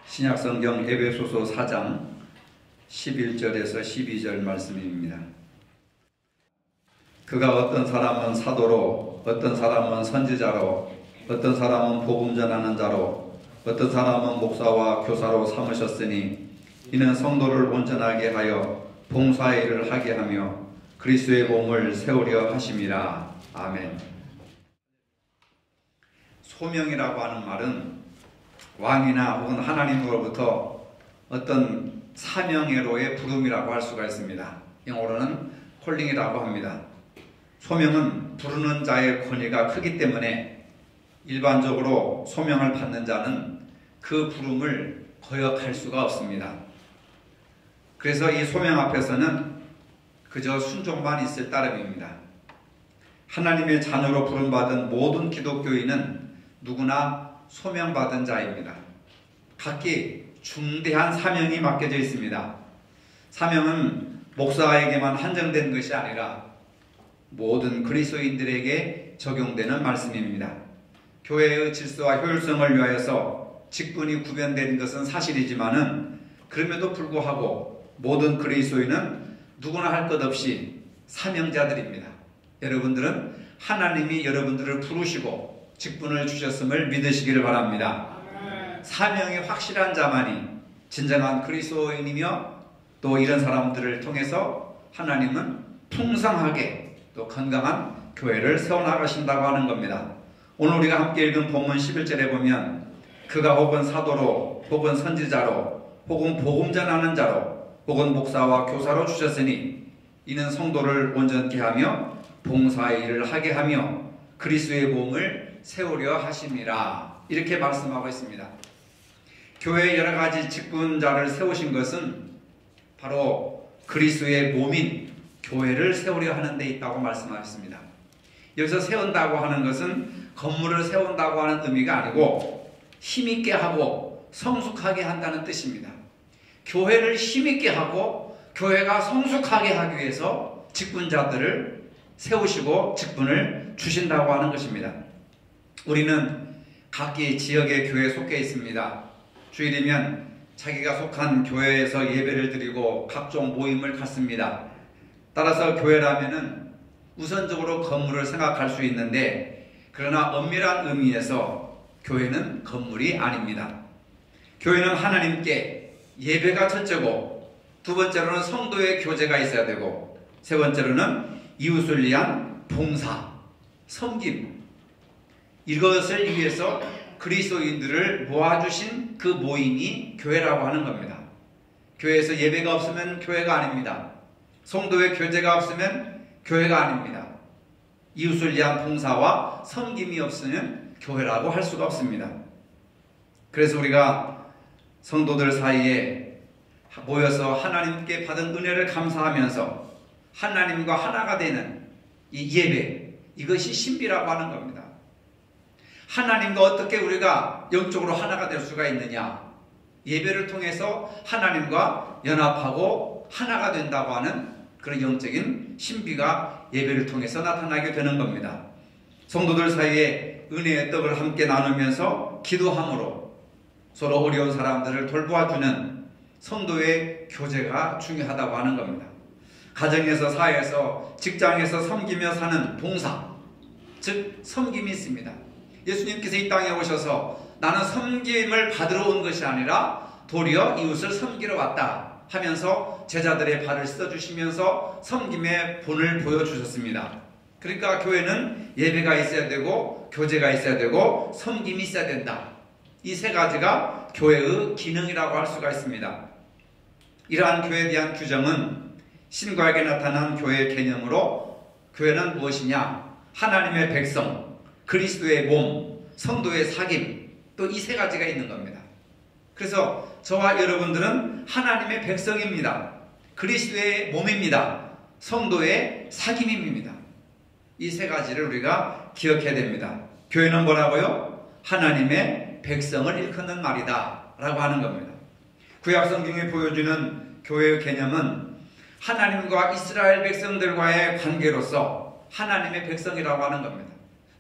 신약성경 에베소서 4장 11절에서 12절 말씀입니다. 그가 어떤 사람은 사도로, 어떤 사람은 선지자로, 어떤 사람은 복음 전하는 자로, 어떤 사람은 목사와 교사로 삼으셨으니 이는 성도를 온전하게 하여 봉사의 일을 하게 하며 그리스도의 몸을 세우려 하심이라. 아멘. 소명이라고 하는 말은 왕이나 혹은 하나님으로부터 어떤 사명회로의 부름이라고 할 수가 있습니다. 영어로는 콜링이라고 합니다. 소명은 부르는 자의 권위가 크기 때문에 일반적으로 소명을 받는 자는 그 부름을 거역할 수가 없습니다. 그래서 이 소명 앞에서는 그저 순종만 있을 따름입니다. 하나님의 자녀로 부름받은 모든 기독교인은 누구나 소명받은 자입니다. 각기 중대한 사명이 맡겨져 있습니다. 사명은 목사에게만 한정된 것이 아니라 모든 그리스도인들에게 적용되는 말씀입니다. 교회의 질서와 효율성을 위하여서 직분이 구별된 것은 사실이지만은 그럼에도 불구하고 모든 그리스도인은 누구나 할 것 없이 사명자들입니다. 여러분들은 하나님이 여러분들을 부르시고 직분을 주셨음을 믿으시기를 바랍니다. 사명이 확실한 자만이 진정한 그리스도인이며 또 이런 사람들을 통해서 하나님은 풍성하게 또 건강한 교회를 세워나가신다고 하는 겁니다. 오늘 우리가 함께 읽은 본문 11절에 보면 그가 혹은 사도로 혹은 선지자로 혹은 복음 전하는 자로 혹은 목사와 교사로 주셨으니 이는 성도를 온전케 하며 봉사의 일을 하게 하며 그리스도의 몸을 세우려 하심이라. 이렇게 말씀하고 있습니다. 교회의 여러 가지 직분자를 세우신 것은 바로 그리스도의 몸인 교회를 세우려 하는 데 있다고 말씀하셨습니다. 여기서 세운다고 하는 것은 건물을 세운다고 하는 의미가 아니고 힘있게 하고 성숙하게 한다는 뜻입니다. 교회를 힘있게 하고 교회가 성숙하게 하기 위해서 직분자들을 세우시고 직분을 주신다고 하는 것입니다. 우리는 각기 지역의 교회에 속해 있습니다. 주일이면 자기가 속한 교회에서 예배를 드리고 각종 모임을 갖습니다. 따라서 교회라면은 우선적으로 건물을 생각할 수 있는데 그러나 엄밀한 의미에서 교회는 건물이 아닙니다. 교회는 하나님께 예배가 첫째고 두 번째로는 성도의 교제가 있어야 되고 세 번째로는 이웃을 위한 봉사, 섬김, 이것을 위해서 그리스도인들을 모아주신 그 모임이 교회라고 하는 겁니다. 교회에서 예배가 없으면 교회가 아닙니다. 성도의 교제가 없으면 교회가 아닙니다. 이웃을 위한 봉사와 섬김이 없으면 교회라고 할 수가 없습니다. 그래서 우리가 성도들 사이에 모여서 하나님께 받은 은혜를 감사하면서 하나님과 하나가 되는 이 예배, 이것이 신비라고 하는 겁니다. 하나님과 어떻게 우리가 영적으로 하나가 될 수가 있느냐? 예배를 통해서 하나님과 연합하고 하나가 된다고 하는 그런 영적인 신비가 예배를 통해서 나타나게 되는 겁니다. 성도들 사이에 은혜의 떡을 함께 나누면서 기도함으로 서로 어려운 사람들을 돌보아주는 성도의 교제가 중요하다고 하는 겁니다. 가정에서, 사회에서, 직장에서 섬기며 사는 봉사, 즉 섬김이 있습니다. 예수님께서 이 땅에 오셔서 나는 섬김을 받으러 온 것이 아니라 도리어 이웃을 섬기러 왔다 하면서 제자들의 발을 씻어주시면서 섬김의 본을 보여주셨습니다. 그러니까 교회는 예배가 있어야 되고 교제가 있어야 되고 섬김이 있어야 된다. 이 세 가지가 교회의 기능이라고 할 수가 있습니다. 이러한 교회에 대한 규정은 신구약에 나타난 교회의 개념으로 교회는 무엇이냐? 하나님의 백성, 그리스도의 몸, 성도의 사귐, 또 이 세 가지가 있는 겁니다. 그래서 저와 여러분들은 하나님의 백성입니다. 그리스도의 몸입니다. 성도의 사귐입니다. 이 세 가지를 우리가 기억해야 됩니다. 교회는 뭐라고요? 하나님의 백성을 일컫는 말이다 라고 하는 겁니다. 구약 성경이 보여주는 교회의 개념은 하나님과 이스라엘 백성들과의 관계로서 하나님의 백성이라고 하는 겁니다.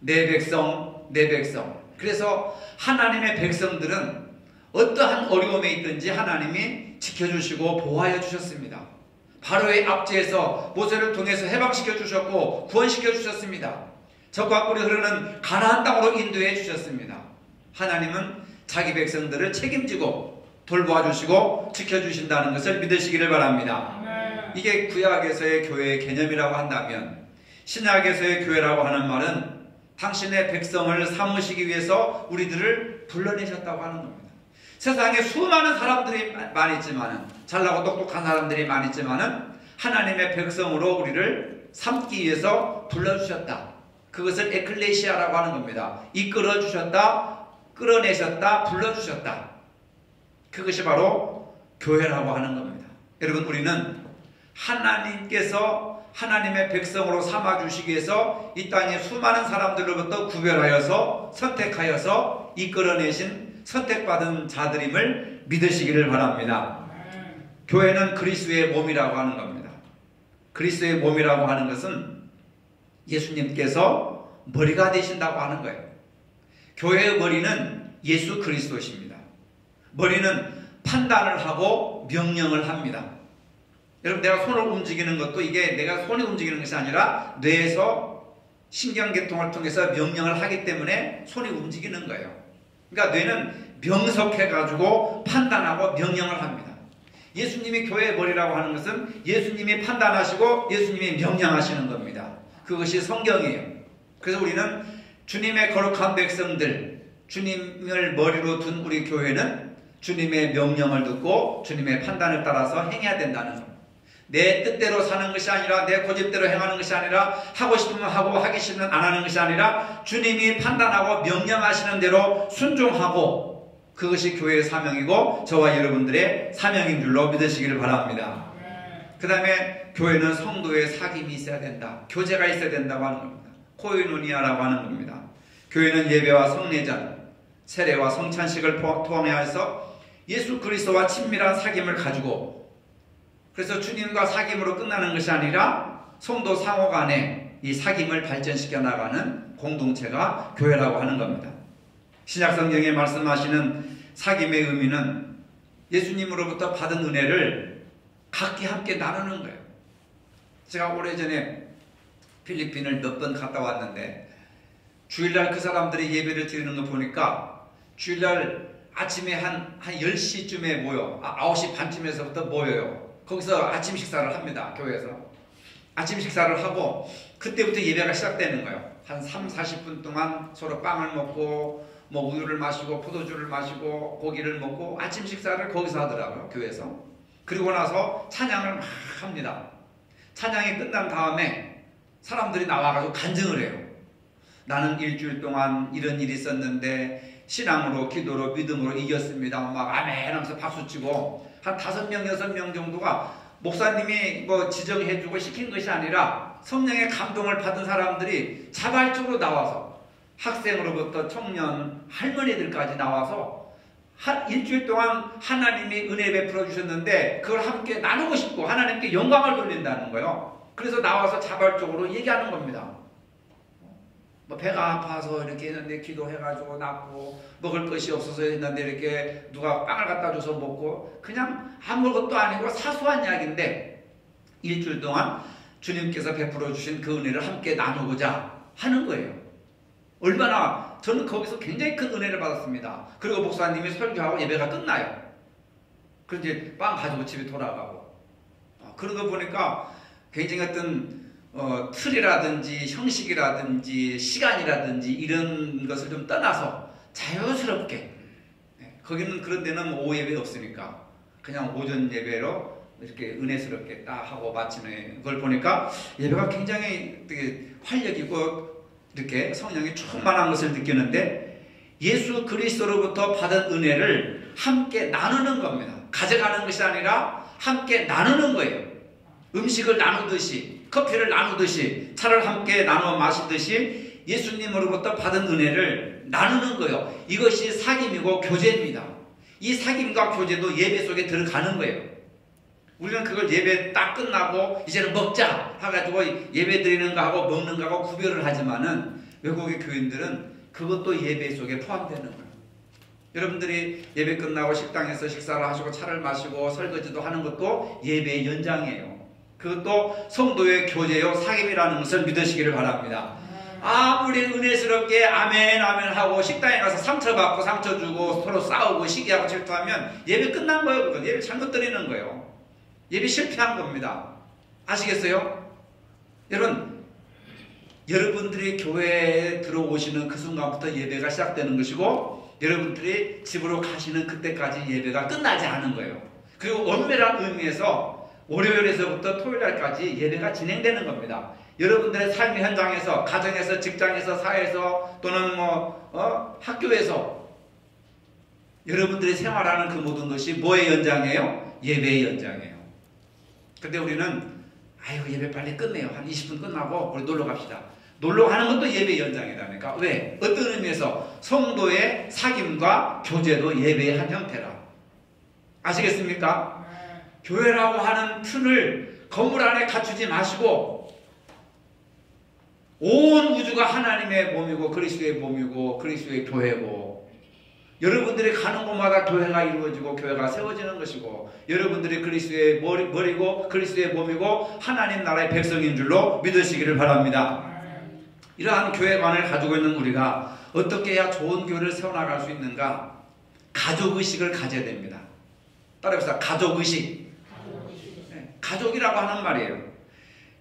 내 백성, 내 백성. 그래서 하나님의 백성들은 어떠한 어려움에 있든지 하나님이 지켜주시고 보호하여 주셨습니다. 바로의 압제에서 모세를 통해서 해방시켜 주셨고 구원시켜 주셨습니다. 적과 꿀이 흐르는 가나안 땅으로 인도해 주셨습니다. 하나님은 자기 백성들을 책임지고 돌보아 주시고 지켜주신다는 것을 믿으시기를 바랍니다. 이게 구약에서의 교회의 개념이라고 한다면, 신약에서의 교회라고 하는 말은 당신의 백성을 삼으시기 위해서 우리들을 불러내셨다고 하는 겁니다. 세상에 수많은 사람들이 많이 있지만은, 잘나고 똑똑한 사람들이 많이 있지만은 하나님의 백성으로 우리를 삼기 위해서 불러주셨다. 그것을 에클레시아라고 하는 겁니다. 이끌어 주셨다, 끌어내셨다, 불러주셨다. 그것이 바로 교회라고 하는 겁니다. 여러분, 우리는 하나님께서 하나님의 백성으로 삼아주시기 위해서 이 땅의 수많은 사람들로부터 구별하여서 선택하여서 이끌어내신 선택받은 자들임을 믿으시기를 바랍니다. 교회는 그리스도의 몸이라고 하는 겁니다. 그리스도의 몸이라고 하는 것은 예수님께서 머리가 되신다고 하는 거예요. 교회의 머리는 예수 그리스도십니다. 머리는 판단을 하고 명령을 합니다. 여러분, 내가 손을 움직이는 것도 이게 내가 손이 움직이는 것이 아니라 뇌에서 신경계통을 통해서 명령을 하기 때문에 손이 움직이는 거예요. 그러니까 뇌는 명석해가지고 판단하고 명령을 합니다. 예수님이 교회의 머리라고 하는 것은 예수님이 판단하시고 예수님이 명령하시는 겁니다. 그것이 성경이에요. 그래서 우리는 주님의 거룩한 백성들, 주님을 머리로 둔 우리 교회는 주님의 명령을 듣고 주님의 판단을 따라서 행해야 된다는 겁니다. 내 뜻대로 사는 것이 아니라, 내 고집대로 행하는 것이 아니라, 하고 싶으면 하고 하기 싫으면 안 하는 것이 아니라 주님이 판단하고 명령하시는 대로 순종하고, 그것이 교회의 사명이고 저와 여러분들의 사명인 줄로 믿으시기를 바랍니다. 그 다음에 교회는 성도의 사귐이 있어야 된다. 교제가 있어야 된다고 하는 겁니다. 코이노니아라고 하는 겁니다. 교회는 예배와 성례전, 세례와 성찬식을 통해서 예수 그리스도와 친밀한 사귐을 가지고, 그래서 주님과 사귐으로 끝나는 것이 아니라 성도 상호 간에 이 사귐을 발전시켜 나가는 공동체가 교회라고 하는 겁니다. 신약 성경에 말씀하시는 사귐의 의미는 예수님으로부터 받은 은혜를 각기 함께 나누는 거예요. 제가 오래전에 필리핀을 몇 번 갔다 왔는데 주일날 그 사람들이 예배를 드리는 거 보니까 주일날 아침에 한 10시쯤에 모여, 9시 반쯤에서부터 모여요. 거기서 아침 식사를 합니다. 교회에서 아침 식사를 하고 그때부터 예배가 시작되는 거예요. 한 30-40분 동안 서로 빵을 먹고 뭐 우유를 마시고 포도주를 마시고 고기를 먹고 아침 식사를 거기서 하더라고요. 교회에서. 그리고 나서 찬양을 막 합니다. 찬양이 끝난 다음에 사람들이 나와가지고 간증을 해요. 나는 일주일 동안 이런 일이 있었는데 신앙으로, 기도로, 믿음으로 이겼습니다. 막 아멘 하면서 박수치고, 한 5명, 6명 정도가 목사님이 뭐 지정해주고 시킨 것이 아니라 성령의 감동을 받은 사람들이 자발적으로 나와서, 학생으로부터 청년, 할머니들까지 나와서 일주일 동안 하나님이 은혜 베풀어 주셨는데 그걸 함께 나누고 싶고 하나님께 영광을 돌린다는 거예요. 그래서 나와서 자발적으로 얘기하는 겁니다. 뭐 배가 아파서 이렇게 했는데 기도해가지고 낫고, 먹을 것이 없어서 했는데 이렇게 누가 빵을 갖다 줘서 먹고, 그냥 아무것도 아니고 사소한 이야기인데 일주일 동안 주님께서 베풀어 주신 그 은혜를 함께 나누고자 하는 거예요. 얼마나, 저는 거기서 굉장히 큰 은혜를 받았습니다. 그리고 목사님이 설교하고 예배가 끝나요. 그래서 이제 빵 가지고 집에 돌아가고, 그런 거 보니까 굉장히 어떤 틀이라든지 형식이라든지 시간이라든지 이런 것을 좀 떠나서 자연스럽게, 거기는 그런 데는 오후 예배 없으니까 그냥 오전 예배로 이렇게 은혜스럽게 딱 하고 마치는 걸 보니까 예배가 굉장히 되게 활력이고 이렇게 성령이 충만한 것을 느끼는데, 예수 그리스도로부터 받은 은혜를 함께 나누는 겁니다. 가져가는 것이 아니라 함께 나누는 거예요. 음식을 나누듯이, 커피를 나누듯이, 차를 함께 나눠 마시듯이 예수님으로부터 받은 은혜를 나누는 거예요. 이것이 사귐이고 교제입니다. 이 사귐과 교제도 예배 속에 들어가는 거예요. 우리는 그걸 예배 딱 끝나고 이제는 먹자 해가지고 예배 드리는 거하고 먹는 거하고 구별을 하지만은 외국의 교인들은 그것도 예배 속에 포함되는 거예요. 여러분들이 예배 끝나고 식당에서 식사를 하시고 차를 마시고 설거지도 하는 것도 예배의 연장이에요. 그것도 성도의 교제요 사귐이라는 것을 믿으시기를 바랍니다. 아무리 은혜스럽게 아멘 아멘 하고 식당에 가서 상처 받고 상처 주고 서로 싸우고 시기하고 질투하면 예배 끝난 거예요. 그건 예배 잘못 드리는 거예요. 예배 실패한 겁니다. 아시겠어요? 여러분, 여러분들이 교회에 들어오시는 그 순간부터 예배가 시작되는 것이고 여러분들이 집으로 가시는 그때까지 예배가 끝나지 않은 거예요. 그리고 엄밀한 의미에서 월요일에서부터 토요일날까지 예배가 진행되는 겁니다. 여러분들의 삶의 현장에서, 가정에서, 직장에서, 사회에서 또는 학교에서 여러분들이 생활하는 그 모든 것이 뭐의 연장이에요? 예배의 연장이에요. 근데 우리는 아이고 예배 빨리 끝내요. 한 20분 끝나고 우리 놀러 갑시다. 놀러 가는 것도 예배의 연장이라니까. 왜? 어떤 의미에서 성도의 사귐과 교제도 예배의 한 형태라. 아시겠습니까? 교회라고 하는 틀을 건물 안에 갖추지 마시고 온 우주가 하나님의 몸이고 그리스도의 몸이고 그리스도의 교회고 여러분들이 가는 곳마다 교회가 이루어지고 교회가 세워지는 것이고 여러분들이 그리스도의 머리고 그리스도의 몸이고 하나님 나라의 백성인 줄로 믿으시기를 바랍니다. 이러한 교회관을 가지고 있는 우리가 어떻게 해야 좋은 교회를 세워나갈 수 있는가? 가족의식을 가져야 됩니다. 따라해보세요. 가족의식. 네, 가족이라고 하는 말이에요.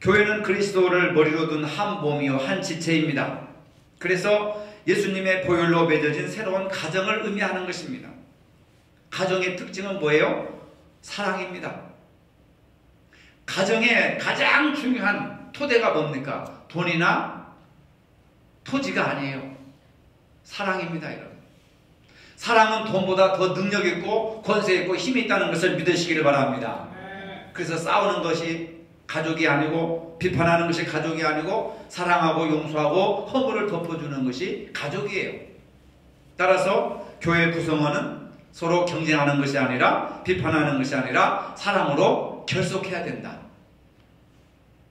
교회는 그리스도를 머리로 둔 한 몸이요 한 지체입니다. 그래서 예수님의 보혈로 맺어진 새로운 가정을 의미하는 것입니다. 가정의 특징은 뭐예요? 사랑입니다. 가정의 가장 중요한 토대가 뭡니까? 돈이나 토지가 아니에요. 사랑입니다, 여러분. 사랑은 돈보다 더 능력 있고 권세 있고 힘이 있다는 것을 믿으시기를 바랍니다. 그래서 싸우는 것이 가족이 아니고 비판하는 것이 가족이 아니고 사랑하고 용서하고 허물을 덮어주는 것이 가족이에요. 따라서 교회 구성원은 서로 경쟁하는 것이 아니라 비판하는 것이 아니라 사랑으로 결속해야 된다.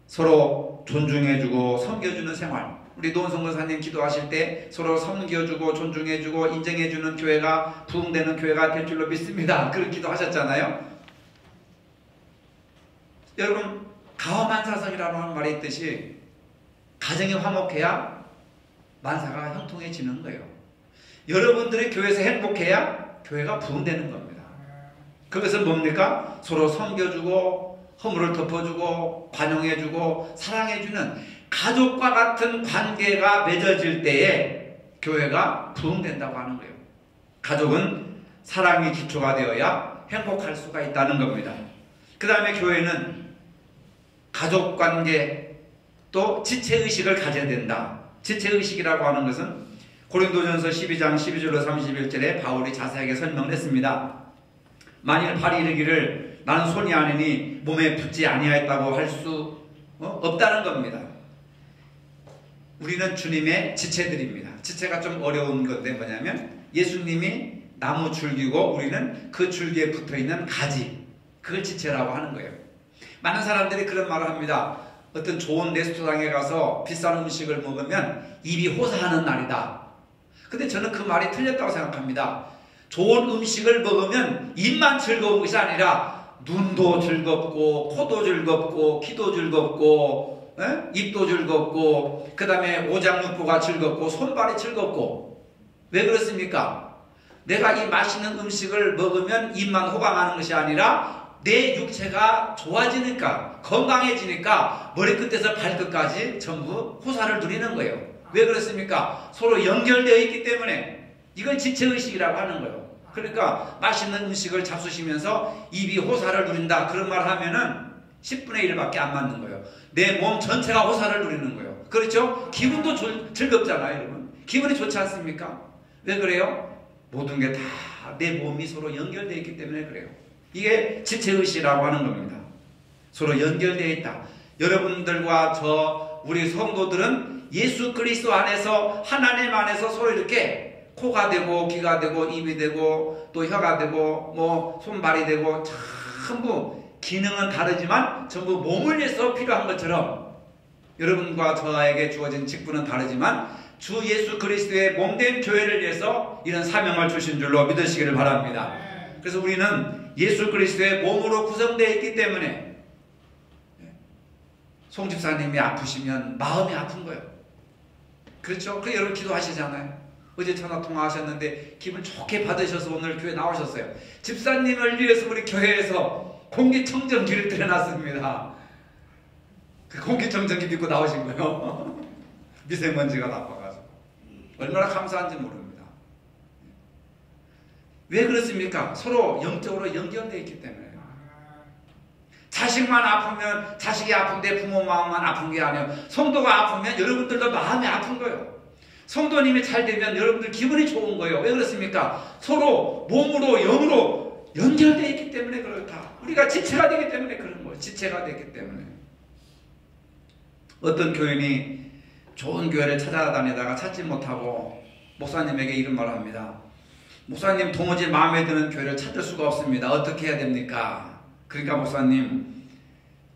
서로 존중해주고 섬겨주는 생활. 우리 노은성 권사님 기도하실 때 서로 섬겨주고 존중해주고 인정해주는 교회가 부흥되는 교회가 될 줄로 믿습니다. 그런 기도하셨잖아요. 여러분, 가화만사성이라는 하는 말이 있듯이 가정이 화목해야 만사가 형통해지는 거예요. 여러분들이 교회에서 행복해야 교회가 부흥되는 겁니다. 그것은 뭡니까? 서로 섬겨주고 허물을 덮어주고 관용해주고 사랑해주는 가족과 같은 관계가 맺어질 때에 교회가 부흥된다고 하는 거예요. 가족은 사랑이 기초가 되어야 행복할 수가 있다는 겁니다. 그 다음에 교회는 가족관계 또 지체의식을 가져야 된다. 지체의식이라고 하는 것은 고린도전서 12장 12절로 31절에 바울이 자세하게 설명했습니다. 만일 발이 이르기를 나는 손이 아니니 몸에 붙지 아니하였다고 할 수 없다는 겁니다. 우리는 주님의 지체들입니다. 지체가 좀 어려운 건데 뭐냐면 예수님이 나무 줄기고 우리는 그 줄기에 붙어있는 가지, 그걸 지체라고 하는 거예요. 많은 사람들이 그런 말을 합니다. 어떤 좋은 레스토랑에 가서 비싼 음식을 먹으면 입이 호사하는 날이다. 근데 저는 그 말이 틀렸다고 생각합니다. 좋은 음식을 먹으면 입만 즐거운 것이 아니라 눈도 즐겁고 코도 즐겁고 귀도 즐겁고 입도 즐겁고 그 다음에 오장육부가 즐겁고 손발이 즐겁고. 왜 그렇습니까? 내가 이 맛있는 음식을 먹으면 입만 호강하는 것이 아니라 내 육체가 좋아지니까 건강해지니까 머리끝에서 발끝까지 전부 호사를 누리는 거예요. 왜 그렇습니까? 서로 연결되어 있기 때문에. 이걸 지체의식이라고 하는 거예요. 그러니까 맛있는 음식을 잡수시면서 입이 호사를 누린다 그런 말 하면은 10분의 1밖에 안 맞는 거예요. 내 몸 전체가 호사를 누리는 거예요. 그렇죠? 기분도 즐겁잖아요, 여러분. 기분이 좋지 않습니까? 왜 그래요? 모든 게 다 내 몸이 서로 연결되어 있기 때문에 그래요. 이게 지체의식이라고 하는 겁니다. 서로 연결되어 있다. 여러분들과 우리 성도들은 예수 그리스도 안에서 하나님 안에서 서로 이렇게 코가 되고 귀가 되고 입이 되고 또 혀가 되고 뭐 손발이 되고 전부 기능은 다르지만 전부 몸을 위해서 필요한 것처럼 여러분과 저에게 주어진 직분은 다르지만 주 예수 그리스도의 몸된 교회를 위해서 이런 사명을 주신 줄로 믿으시기를 바랍니다. 그래서 우리는 예수 그리스도의 몸으로 구성되어 있기 때문에 송 집사님이 아프시면 마음이 아픈 거예요. 그렇죠? 그래서 여러분 기도하시잖아요. 어제 전화 통화하셨는데 기분 좋게 받으셔서 오늘 교회 나오셨어요. 집사님을 위해서 우리 교회에서 공기청정기를 들여놨습니다. 그 공기청정기 믿고 나오신 거예요. 미세먼지가 나빠가지고. 얼마나 감사한지 모릅니다. 왜 그렇습니까? 서로 영적으로 연결되어 있기 때문에. 자식만 아프면 자식이 아픈데 부모 마음만 아픈 게 아니에요. 성도가 아프면 여러분들도 마음이 아픈 거예요. 성도님이 잘 되면 여러분들 기분이 좋은 거예요. 왜 그렇습니까? 서로 몸으로 영으로 연결되어 있기 때문에 그렇다. 우리가 지체가 되기 때문에 그런 거예요. 지체가 되기 때문에. 어떤 교인이 좋은 교회를 찾아다니다가 찾지 못하고 목사님에게 이런 말을 합니다. 목사님, 도무지 마음에 드는 교회를 찾을 수가 없습니다. 어떻게 해야 됩니까? 그러니까 목사님,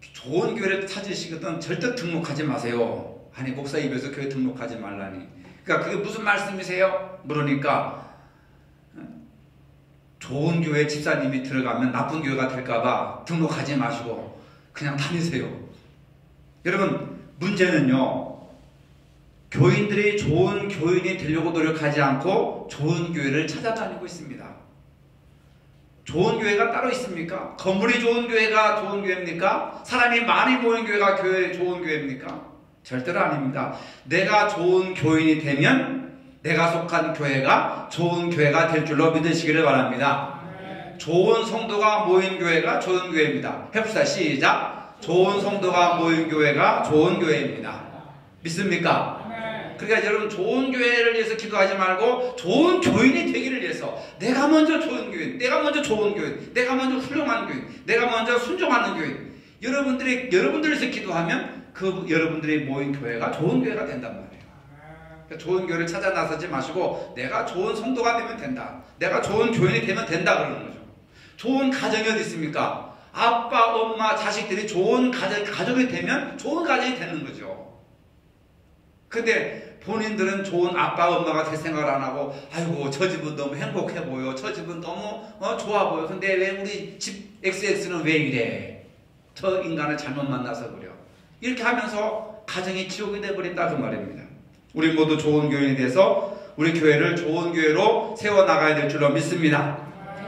좋은 교회를 찾으시거든 절대 등록하지 마세요. 아니, 목사 입에서 교회 등록하지 말라니. 그러니까 그게 무슨 말씀이세요? 물으니까 좋은 교회 집사님이 들어가면 나쁜 교회가 될까봐 등록하지 마시고 그냥 다니세요. 여러분, 문제는요, 교인들이 좋은 교인이 되려고 노력하지 않고 좋은 교회를 찾아다니고 있습니다. 좋은 교회가 따로 있습니까? 건물이 좋은 교회가 좋은 교회입니까? 사람이 많이 모인 교회가 좋은 교회입니까? 절대로 아닙니다. 내가 좋은 교인이 되면 내가 속한 교회가 좋은 교회가 될 줄로 믿으시기를 바랍니다. 좋은 성도가 모인 교회가 좋은 교회입니다. 해봅시다. 시작. 좋은 성도가 모인 교회가 좋은 교회입니다. 믿습니까? 그러니까 여러분, 좋은 교회를 위해서 기도하지 말고 좋은 교인이 되기를 위해서 내가 먼저 좋은 교인, 내가 먼저 좋은 교인, 내가 먼저 훌륭한 교인, 내가 먼저 순종하는 교인, 여러분들에서 기도하면 그 여러분들이 모인 교회가 좋은 교회가 된단 말이에요. 그러니까 좋은 교회를 찾아 나서지 마시고 내가 좋은 성도가 되면 된다, 내가 좋은 교인이 되면 된다 그러는 거죠. 좋은 가정이 어디 있습니까? 아빠, 엄마, 자식들이 좋은 가족이 되면 좋은 가정이 되는 거죠. 근데 본인들은 좋은 아빠, 엄마가 될 생각을 안 하고, 아이고, 저 집은 너무 행복해 보여, 저 집은 너무 좋아 보여, 근데 왜 우리 집 XX는 왜 이래? 저 인간을 잘못 만나서 그래요. 이렇게 하면서 가정이 지옥이 되어버린다 그 말입니다. 우리 모두 좋은 교인이 돼서 우리 교회를 좋은 교회로 세워나가야 될 줄로 믿습니다.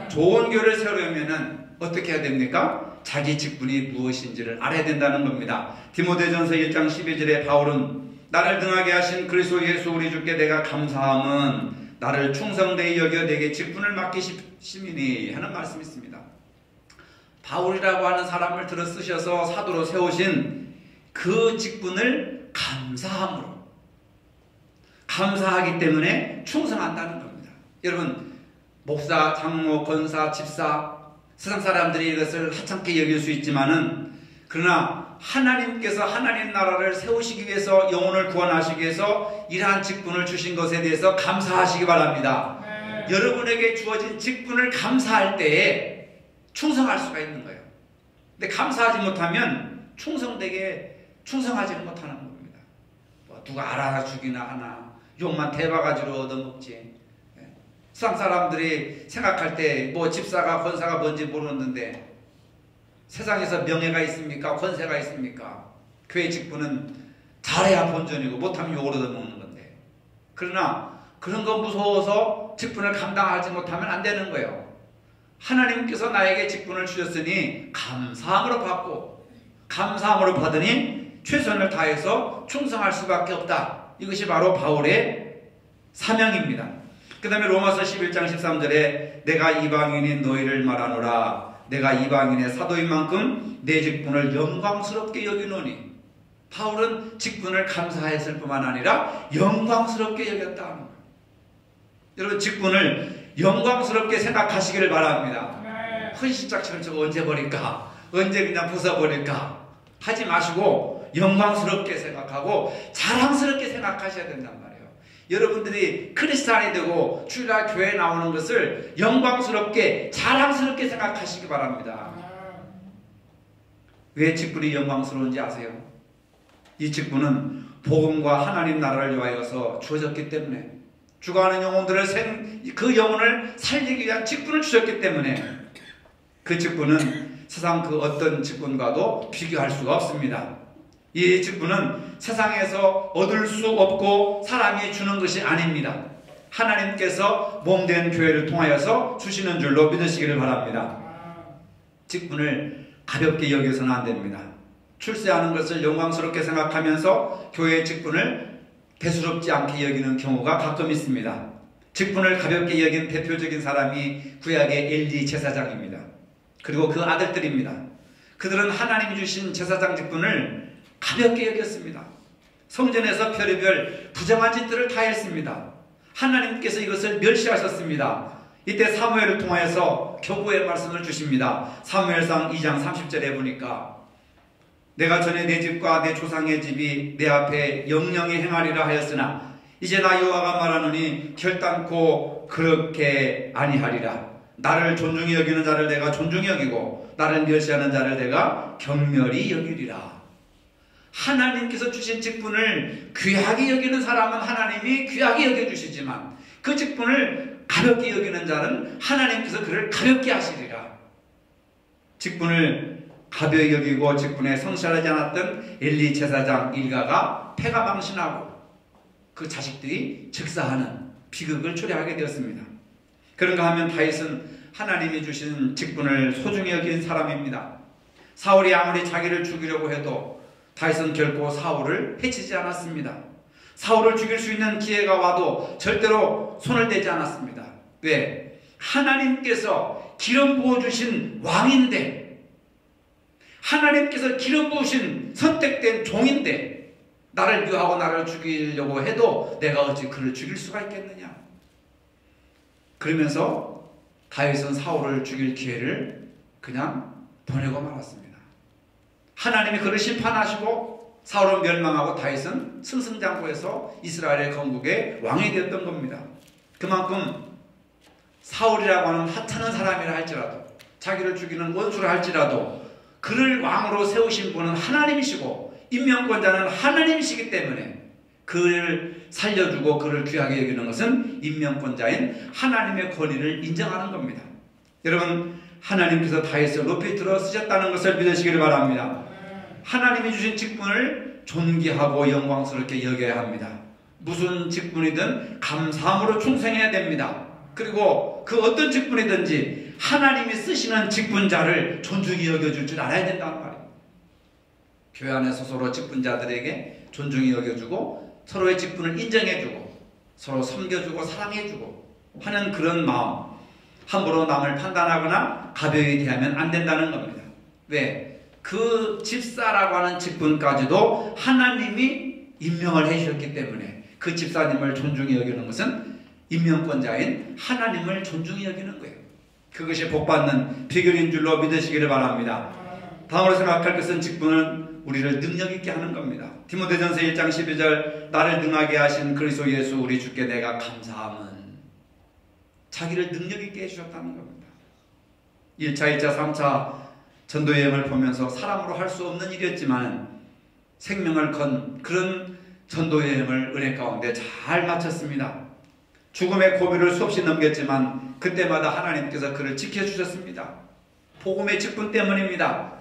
좋은 교회를 세우려면 어떻게 해야 됩니까? 자기 직분이 무엇인지를 알아야 된다는 겁니다. 디모데전서 1장 12절에 바울은 나를 등하게 하신 그리스도 예수 우리 주께 내가 감사함은 나를 충성되이 여겨 내게 직분을 맡기심이니 하는 말씀이 있습니다. 바울이라고 하는 사람을 들어 쓰셔서 사도로 세우신 그 직분을 감사하기 때문에 충성한다는 겁니다. 여러분, 목사, 장로, 권사, 집사, 세상 사람들이 이것을 하찮게 여길 수 있지만은, 그러나 하나님께서 하나님 나라를 세우시기 위해서, 영혼을 구원하시기 위해서 이러한 직분을 주신 것에 대해서 감사하시기 바랍니다. 여러분에게 주어진 직분을 감사할 때에 충성할 수가 있는 거예요. 근데 감사하지 못하면 충성하지는 못하는 겁니다. 누가 알아주기나 하나, 욕만 대바가지로 얻어먹지. 세상 사람들이 생각할 때 집사가 권사가 뭔지 모르는데 세상에서 명예가 있습니까? 권세가 있습니까? 교회 직분은 잘해야 본전이고 못하면 욕을 얻어먹는 건데, 그러나 그런 거 무서워서 직분을 감당하지 못하면 안 되는 거예요. 하나님께서 나에게 직분을 주셨으니 감사함으로 받고 감사함으로 받으니 최선을 다해서 충성할 수밖에 없다. 이것이 바로 바울의 사명입니다. 그 다음에 로마서 11장 13절에 내가 이방인인 너희를 말하노라. 내가 이방인의 사도인 만큼 내 직분을 영광스럽게 여기노니. 바울은 직분을 감사했을 뿐만 아니라 영광스럽게 여겼다 하는 거예요. 여러분, 직분을 영광스럽게 생각하시기를 바랍니다. 헌신짝처럼 저거 언제 버릴까? 언제 그냥 부숴버릴까? 하지 마시고 영광스럽게 생각하고 자랑스럽게 생각하셔야 된단 말이에요. 여러분들이 크리스찬이 되고 주일날 교회에 나오는 것을 영광스럽게 자랑스럽게 생각하시기 바랍니다. 왜 직분이 영광스러운지 아세요? 이 직분은 복음과 하나님 나라를 위하여서 주어졌기 때문에, 죽어가는 영혼들을 그 영혼을 살리기 위한 직분을 주셨기 때문에, 그 직분은 세상 그 어떤 직분과도 비교할 수가 없습니다. 이 직분은 세상에서 얻을 수 없고 사람이 주는 것이 아닙니다. 하나님께서 몸된 교회를 통하여서 주시는 줄로 믿으시기를 바랍니다. 직분을 가볍게 여겨서는 안 됩니다. 출세하는 것을 영광스럽게 생각하면서 교회의 직분을 대수롭지 않게 여기는 경우가 가끔 있습니다. 직분을 가볍게 여긴 대표적인 사람이 구약의 엘리 제사장입니다. 그리고 그 아들들입니다. 그들은 하나님이 주신 제사장 직분을 가볍게 여겼습니다. 성전에서 별의별 부정한 짓들을 다 했습니다. 하나님께서 이것을 멸시하셨습니다. 이때 사무엘을 통하여서 경고의 말씀을 주십니다. 사무엘상 2장 30절에 보니까 내가 전에 내 집과 내 조상의 집이 내 앞에 영영히 행하리라 하였으나 이제 나 여호와가 말하노니 결단코 그렇게 아니하리라. 나를 존중히 여기는 자를 내가 존중히 여기고 나를 멸시하는 자를 내가 경멸히 여기리라. 하나님께서 주신 직분을 귀하게 여기는 사람은 하나님이 귀하게 여겨주시지만 그 직분을 가볍게 여기는 자는 하나님께서 그를 가볍게 하시리라. 직분을 가벼이 여기고 직분에 성실하지 않았던 엘리 제사장 일가가 패가 망신하고 그 자식들이 즉사하는 비극을 초래하게 되었습니다. 그런가 하면 다윗은 하나님이 주신 직분을 소중히 여긴 사람입니다. 사울이 아무리 자기를 죽이려고 해도 다윗은 결코 사울을 해치지 않았습니다. 사울을 죽일 수 있는 기회가 와도 절대로 손을 대지 않았습니다. 왜? 하나님께서 기름 부어주신 왕인데, 하나님께서 기름 부으신 선택된 종인데 나를 묘하고 나를 죽이려고 해도 내가 어찌 그를 죽일 수가 있겠느냐. 그러면서 다윗은 사울을 죽일 기회를 그냥 보내고 말았습니다. 하나님이 그를 심판하시고 사울은 멸망하고 다윗은 승승장구해서 이스라엘의 건국의 왕이 되었던 겁니다. 그만큼 사울이라고 하는 하찮은 사람이라 할지라도, 자기를 죽이는 원수라 할지라도 그를 왕으로 세우신 분은 하나님이시고 임명권자는 하나님이시기 때문에 그를 살려주고 그를 귀하게 여기는 것은 임명권자인 하나님의 권위를 인정하는 겁니다. 여러분, 하나님께서 다윗을 높이 들어 쓰셨다는 것을 믿으시기를 바랍니다. 하나님이 주신 직분을 존귀하고 영광스럽게 여겨야 합니다. 무슨 직분이든 감사함으로 충성해야 됩니다. 그리고 그 어떤 직분이든지 하나님이 쓰시는 직분자를 존중히 여겨줄 줄 알아야 된다는 말입니다. 교회 안에서 서로 직분자들에게 존중히 여겨주고 서로의 직분을 인정해주고 서로 섬겨주고 사랑해주고 하는 그런 마음, 함부로 남을 판단하거나 가벼이 대하면 안 된다는 겁니다. 왜? 그 집사라고 하는 직분까지도 하나님이 임명을 해주셨기 때문에 그 집사님을 존중히 여기는 것은 임명권자인 하나님을 존중히 여기는 거예요. 그것이 복받는 비결인 줄로 믿으시기를 바랍니다. 다음으로 생각할 것은 직분은 우리를 능력 있게 하는 겁니다. 디모데전서 1장 12절 나를 능하게 하신 그리스도 예수 우리 주께 내가 감사함은 자기를 능력 있게 해주셨다는 겁니다. 1차, 2차, 3차 전도여행을 보면서 사람으로 할 수 없는 일이었지만 생명을 건 그런 전도여행을 은혜 가운데 잘 마쳤습니다. 죽음의 고비를 수없이 넘겼지만 그때마다 하나님께서 그를 지켜주셨습니다. 복음의 직분 때문입니다.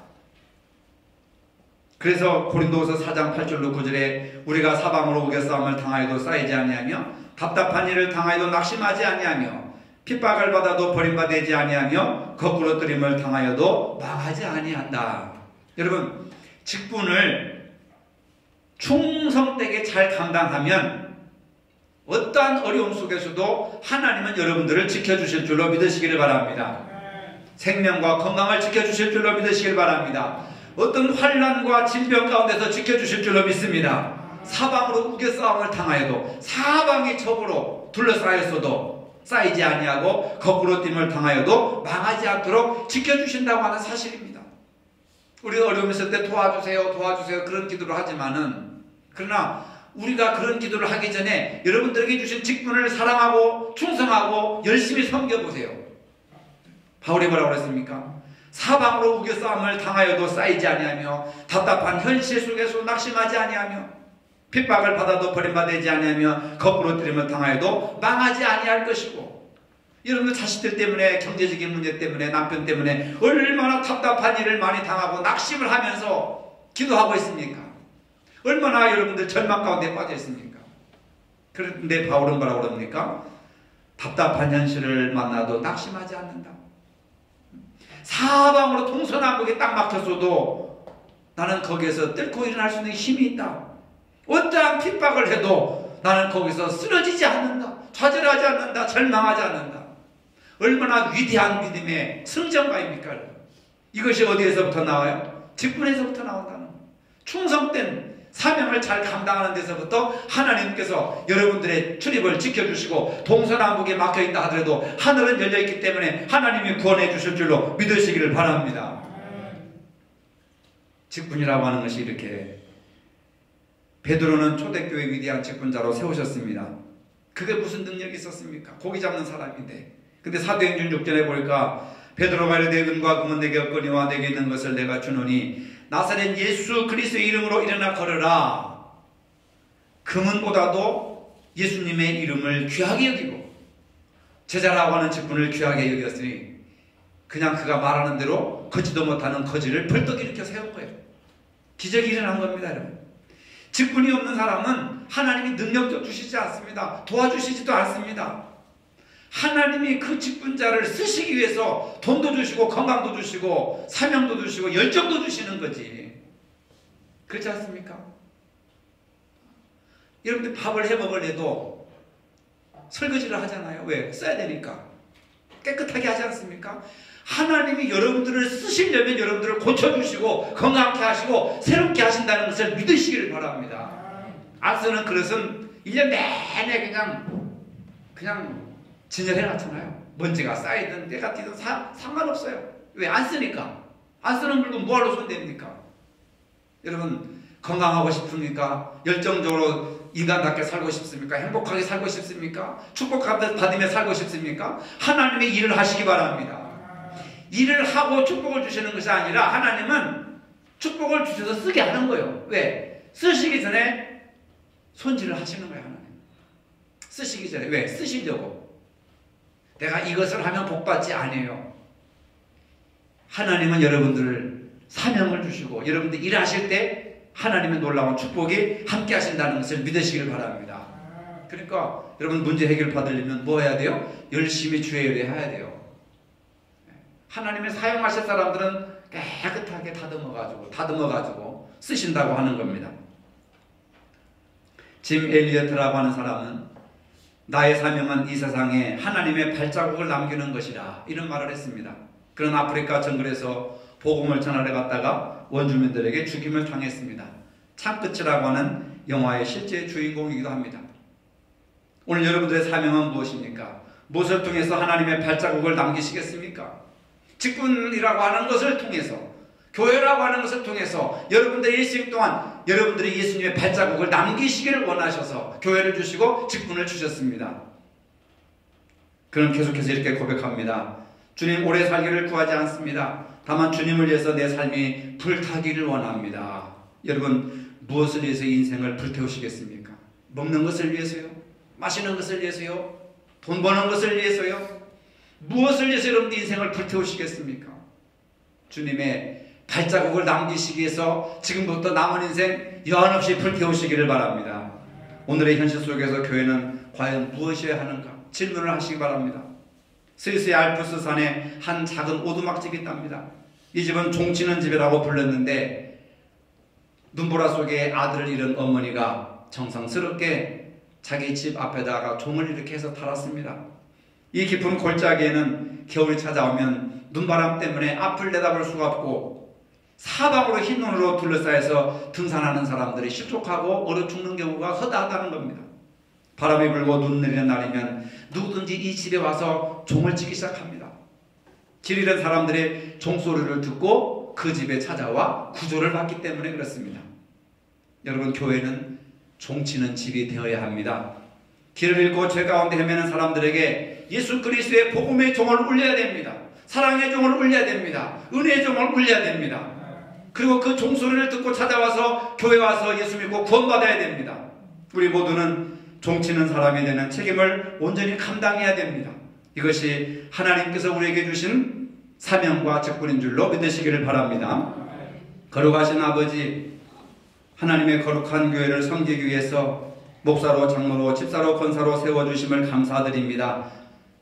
그래서 고린도후서 4장 8절로 9절에 우리가 사방으로 우겨싸움을 당하여도 쌓이지 아니하며 답답한 일을 당하여도 낙심하지 아니하며 핍박을 받아도 버림받지 아니하며 거꾸로 뜨림을 당하여도 망하지 아니한다. 여러분, 직분을 충성되게 잘 감당하면 어떠한 어려움 속에서도 하나님은 여러분들을 지켜주실 줄로 믿으시기를 바랍니다. 생명과 건강을 지켜주실 줄로 믿으시길 바랍니다. 어떤 환난과 질병 가운데서 지켜주실 줄로 믿습니다. 사방으로 우겨싸움을 당하여도 사방이 적으로 둘러싸였어도 쌓이지 아니하고 거꾸로 됨을 당하여도 망하지 않도록 지켜주신다고 하는 사실입니다. 우리가 어려움 있을 때 도와주세요 도와주세요 그런 기도를 하지만은, 그러나 우리가 그런 기도를 하기 전에 여러분들에게 주신 직분을 사랑하고 충성하고 열심히 섬겨보세요. 바울이 뭐라고 그랬습니까? 사방으로 우겨싸움을 당하여도 쌓이지 아니하며 답답한 현실 속에서 낙심하지 아니하며 핍박을 받아도 버림받지 아니하며 거꾸로 들임을 당하여도 망하지 아니할 것이고, 여러분들 자식들 때문에, 경제적인 문제 때문에, 남편 때문에 얼마나 답답한 일을 많이 당하고 낙심을 하면서 기도하고 있습니까? 얼마나 여러분들 절망 가운데 빠져 있습니까? 그런데 바울은 뭐라고 그럽니까? 답답한 현실을 만나도 낙심하지 않는다. 사방으로 동서남북에 딱 막혔어도 나는 거기에서 뚫고 일어날 수 있는 힘이 있다. 어떠한 핍박을 해도 나는 거기서 쓰러지지 않는다. 좌절하지 않는다. 절망하지 않는다. 얼마나 위대한 믿음의 승전가입니까? 이것이 어디에서부터 나와요? 직분에서부터 나온다는 거예요. 충성된 사명을 잘 감당하는 데서부터 하나님께서 여러분들의 출입을 지켜주시고, 동서남북에 막혀있다 하더라도 하늘은 열려있기 때문에 하나님이 구원해 주실 줄로 믿으시기를 바랍니다. 직분이라고 하는 것이 이렇게, 베드로는 초대교회 위대한 직분자로 세우셨습니다. 그게 무슨 능력이 있었습니까? 고기 잡는 사람인데. 근데 사도행전 6절에 보니까 베드로가 이르되 은과 금은 내게 없거니와 내게 있는 것을 내가 주노니 나사렛 예수 그리스도의 이름으로 일어나 걸으라. 금은보다도 예수님의 이름을 귀하게 여기고 제자라고 하는 직분을 귀하게 여겼으니 그냥 그가 말하는 대로 걷지도 못하는 거지를 벌떡 일으켜 세운 거예요. 기적이 일어난 겁니다, 여러분. 직분이 없는 사람은 하나님이 능력도 주시지 않습니다. 도와주시지도 않습니다. 하나님이 그 직분자를 쓰시기 위해서 돈도 주시고 건강도 주시고 사명도 주시고 열정도 주시는 거지. 그렇지 않습니까? 여러분들 밥을 해 먹으려도 설거지를 하잖아요. 왜? 써야 되니까. 깨끗하게 하지 않습니까? 하나님이 여러분들을 쓰시려면 여러분들을 고쳐주시고 건강케 하시고 새롭게 하신다는 것을 믿으시기를 바랍니다. 안 쓰는 그릇은 1년 내내 그냥 진열해놨잖아요. 먼지가 쌓이든 때가 튀든 상관없어요. 왜? 안 쓰니까. 안 쓰는 물건 뭐하러 손댑니까? 여러분 건강하고 싶습니까? 열정적으로 인간답게 살고 싶습니까? 행복하게 살고 싶습니까? 축복받으며 살고 싶습니까? 하나님의 일을 하시기 바랍니다. 일을 하고 축복을 주시는 것이 아니라 하나님은 축복을 주셔서 쓰게 하는 거예요. 왜? 쓰시기 전에 손질을 하시는 거예요. 하나님 쓰시기 전에. 왜? 쓰시려고. 내가 이것을 하면 복받지 않아요. 하나님은 여러분들을 사명을 주시고 여러분들 일하실 때 하나님의 놀라운 축복이 함께 하신다는 것을 믿으시길 바랍니다. 그러니까 여러분 문제 해결 받으려면 뭐 해야 돼요? 열심히 주의 일을 해야 돼요. 하나님의 사용하실 사람들은 깨끗하게 다듬어가지고 쓰신다고 하는 겁니다. 짐 엘리어트라고 하는 사람은 나의 사명은 이 세상에 하나님의 발자국을 남기는 것이라 이런 말을 했습니다. 그런 아프리카 정글에서 복음을 전하러 갔다가 원주민들에게 죽임을 당했습니다. 창끝이라고 하는 영화의 실제 주인공이기도 합니다. 오늘 여러분들의 사명은 무엇입니까? 무엇을 통해서 하나님의 발자국을 남기시겠습니까? 직분이라고 하는 것을 통해서, 교회라고 하는 것을 통해서 여러분들의 일생 동안 여러분들이 예수님의 발자국을 남기시기를 원하셔서 교회를 주시고 직분을 주셨습니다. 그는 계속해서 이렇게 고백합니다. 주님, 오래 살기를 구하지 않습니다. 다만 주님을 위해서 내 삶이 불타기를 원합니다. 여러분, 무엇을 위해서 인생을 불태우시겠습니까? 먹는 것을 위해서요? 마시는 것을 위해서요? 돈 버는 것을 위해서요? 무엇을 위해서 여러분들 인생을 불태우시겠습니까? 주님의 발자국을 남기시기 위해서 지금부터 남은 인생 여한없이 불태우시기를 바랍니다. 오늘의 현실 속에서 교회는 과연 무엇이어야 하는가? 질문을 하시기 바랍니다. 스위스의 알프스 산에 한 작은 오두막집이 있답니다. 이 집은 종치는 집이라고 불렀는데 눈보라 속에 아들을 잃은 어머니가 정성스럽게 자기 집 앞에다가 종을 이렇게 해서 달았습니다. 이 깊은 골짜기에는 겨울이 찾아오면 눈바람 때문에 앞을 내다볼 수가 없고 사방으로 흰 눈으로 둘러싸여서 등산하는 사람들이 실족하고 얼어 죽는 경우가 허다하다는 겁니다. 바람이 불고 눈 내리는 날이면 누구든지 이 집에 와서 종을 치기 시작합니다. 길 잃은 사람들의 종소리를 듣고 그 집에 찾아와 구조를 받기 때문에 그렇습니다. 여러분, 교회는 종치는 집이 되어야 합니다. 길을 잃고 죄 가운데 헤매는 사람들에게 예수 그리스도의 복음의 종을 울려야 됩니다. 사랑의 종을 울려야 됩니다. 은혜의 종을 울려야 됩니다. 그리고 그 종소리를 듣고 찾아와서 교회 와서 예수 믿고 구원받아야 됩니다. 우리 모두는 종치는 사람이 되는 책임을 온전히 감당해야 됩니다. 이것이 하나님께서 우리에게 주신 사명과 직분인 줄로 믿으시기를 바랍니다. 거룩하신 아버지, 하나님의 거룩한 교회를 섬기기 위해서 목사로, 장로로, 집사로, 권사로 세워주심을 감사드립니다.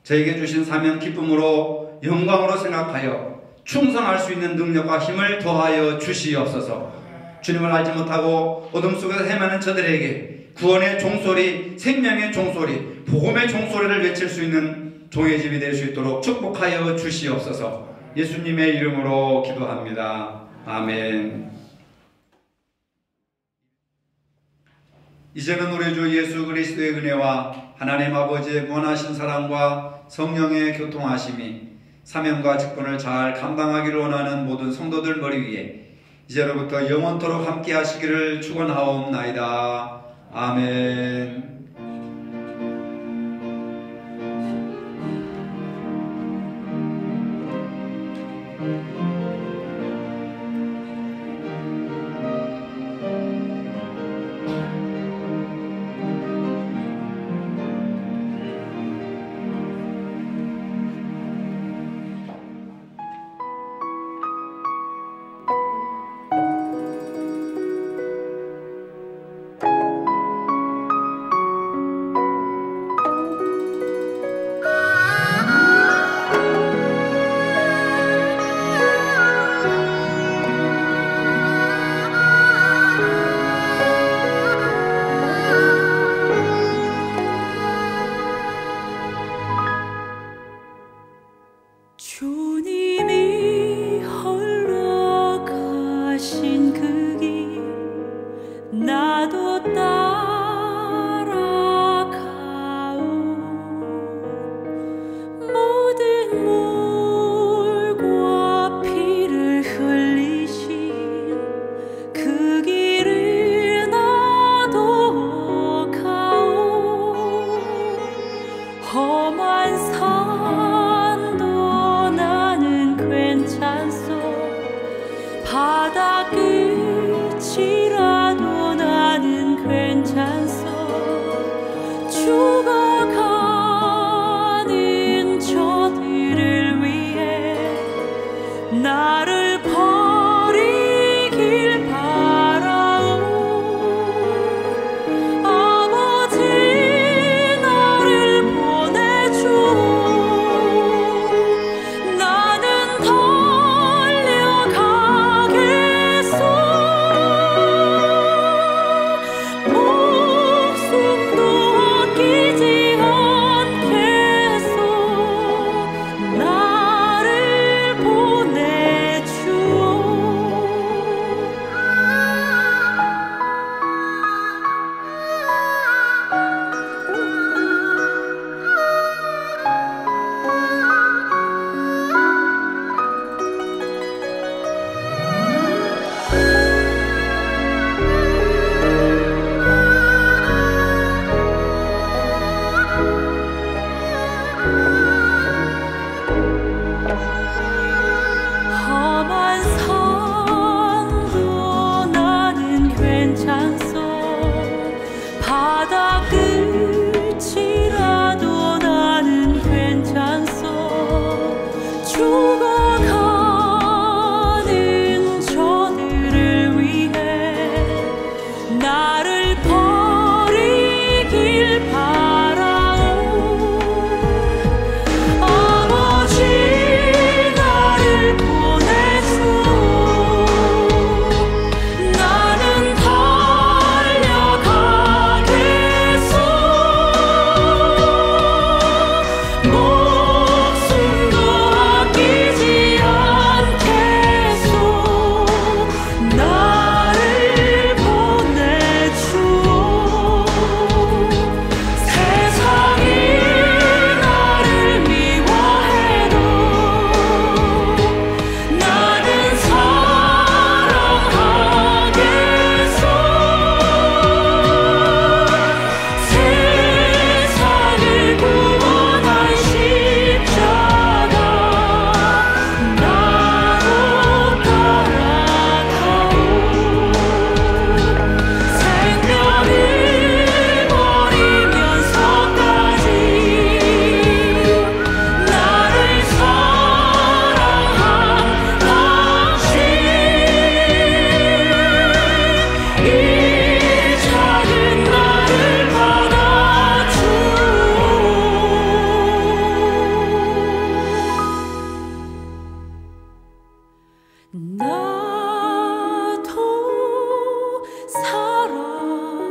저에게 주신 사명 기쁨으로 영광으로 생각하여 충성할 수 있는 능력과 힘을 더하여 주시옵소서. 주님을 알지 못하고 어둠 속에서 헤매는 저들에게 구원의 종소리, 생명의 종소리, 복음의 종소리를 외칠 수 있는 종의 집이 될 수 있도록 축복하여 주시옵소서. 예수님의 이름으로 기도합니다. 아멘. 이제는 우리 주 예수 그리스도의 은혜와 하나님 아버지의 무한하신 사랑과 성령의 교통하심이 사명과 직분을 잘 감당하기를 원하는 모든 성도들 머리 위에 이제로부터 영원토록 함께 하시기를 축원하옵나이다. 아멘. 아버지 나를 보내주 나도 사랑하오.